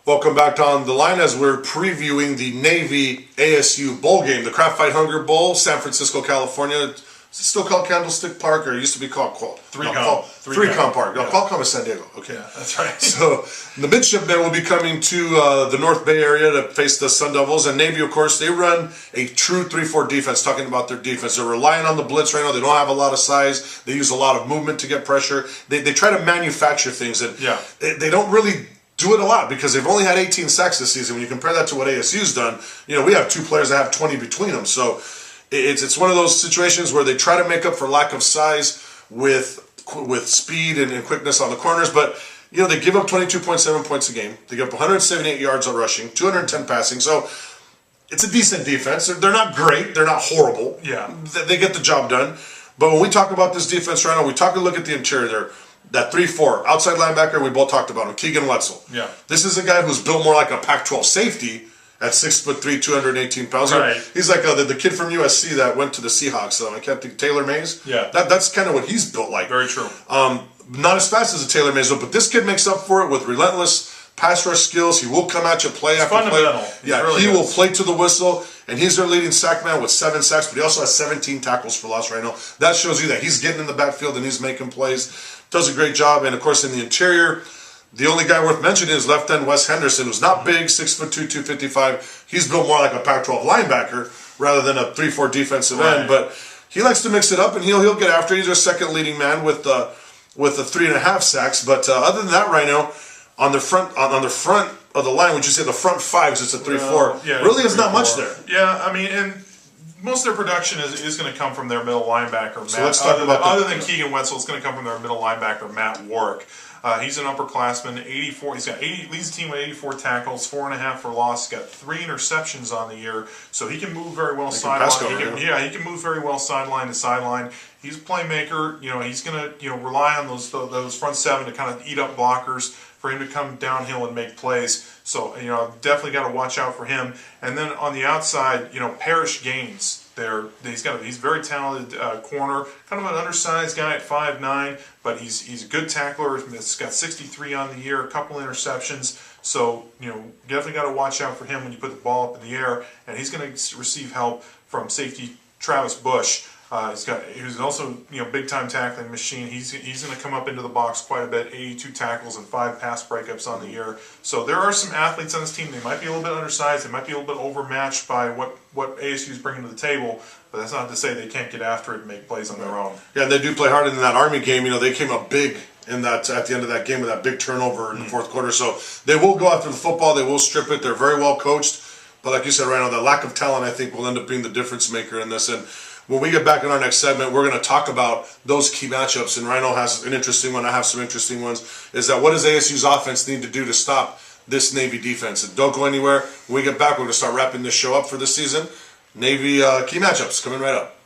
Welcome back to On the Line as we're previewing the Navy ASU Bowl game, the Craft Fight Hunger Bowl, San Francisco, California. Is it still called Candlestick Park, or it used to be called Three Com Park? No, Qualcomm is San Diego. Okay, yeah, that's right. So the midshipmen will be coming to the North Bay area to face the Sun Devils, and Navy, of course, they run a true 3-4 defense. Talking about their defense, they're relying on the blitz right now. They don't have a lot of size. They use a lot of movement to get pressure. They try to manufacture things, and they don't really do it a lot because they've only had 18 sacks this season. When you compare that to what ASU's done, we have two players that have 20 between them. So it's one of those situations where they try to make up for lack of size with speed and quickness on the corners. But they give up 22.7 points a game. They give up 178 yards on rushing, 210 passing. So it's a decent defense. They're not great. They're not horrible. Yeah, they get the job done. But when we talk about this defense right now, we look at the interior there. That 3-4 outside linebacker, we both talked about him, Keegan Wetzel. Yeah, this is a guy who's built more like a Pac-12 safety at 6'3", 218 pounds. Right. He's like the kid from USC that went to the Seahawks. I can't think, Taylor Mays. Yeah, that's kind of what he's built like. Very true. Not as fast as a Taylor Mays, but this kid makes up for it with relentless pass rush skills. He will come at you play after play. Yeah, really he will play to the whistle, and he's their leading sack man with 7 sacks, but he also has 17 tackles for loss right now. That shows you that he's getting in the backfield and he's making plays. Does a great job, and of course in the interior, the only guy worth mentioning is left end Wes Henderson, who's not big, 6'2", 255. He's built more like a Pac-12 linebacker rather than a 3-4 defensive end, but he likes to mix it up, and he'll get after it. He's our second leading man with the 3.5 sacks. But other than that, right now, on the front of the line, would you say the front fives? It's a 3-4. Yeah, really, is not much there. Yeah, I mean, and most of their production is going to come from their middle linebacker, Matt. So let's talk about other than Keegan Wetzel, it's going to come from their middle linebacker, Matt Warwick. He's an upperclassman, 84. He's got leads the team with 84 tackles, 4.5 for loss. He's got 3 interceptions on the year, so he can move very well sideline. He can move very well sideline to sideline. He's a playmaker. He's going to rely on those front 7 to kind of eat up blockers for him to come downhill and make plays. So, definitely got to watch out for him. And then on the outside, Parrish Gaines. He's a very talented corner, kind of an undersized guy at 5'9", but he's a good tackler. He's got 63 on the year, a couple interceptions. So, definitely got to watch out for him when you put the ball up in the air. And he's going to receive help from safety Travis Bush. He's also big time tackling machine. He's going to come up into the box quite a bit. 82 tackles and 5 pass breakups on the year. So there are some athletes on this team. They might be a little bit undersized. They might be a little bit overmatched by what ASU is bringing to the table. But that's not to say they can't get after it and make plays on their own. Yeah, and they do play hard in that Army game. They came up big in that at the end of that game with that big turnover in the fourth quarter. So they will go after the football. They will strip it. They're very well coached. But like you said, right now, the lack of talent, I think, will end up being the difference maker in this. And when we get back in our next segment, we're going to talk about those key matchups. And Rhino has an interesting one. I have some interesting ones. Is that what does ASU's offense need to do to stop this Navy defense? And don't go anywhere. When we get back, we're going to start wrapping this show up for this season. Navy key matchups coming right up.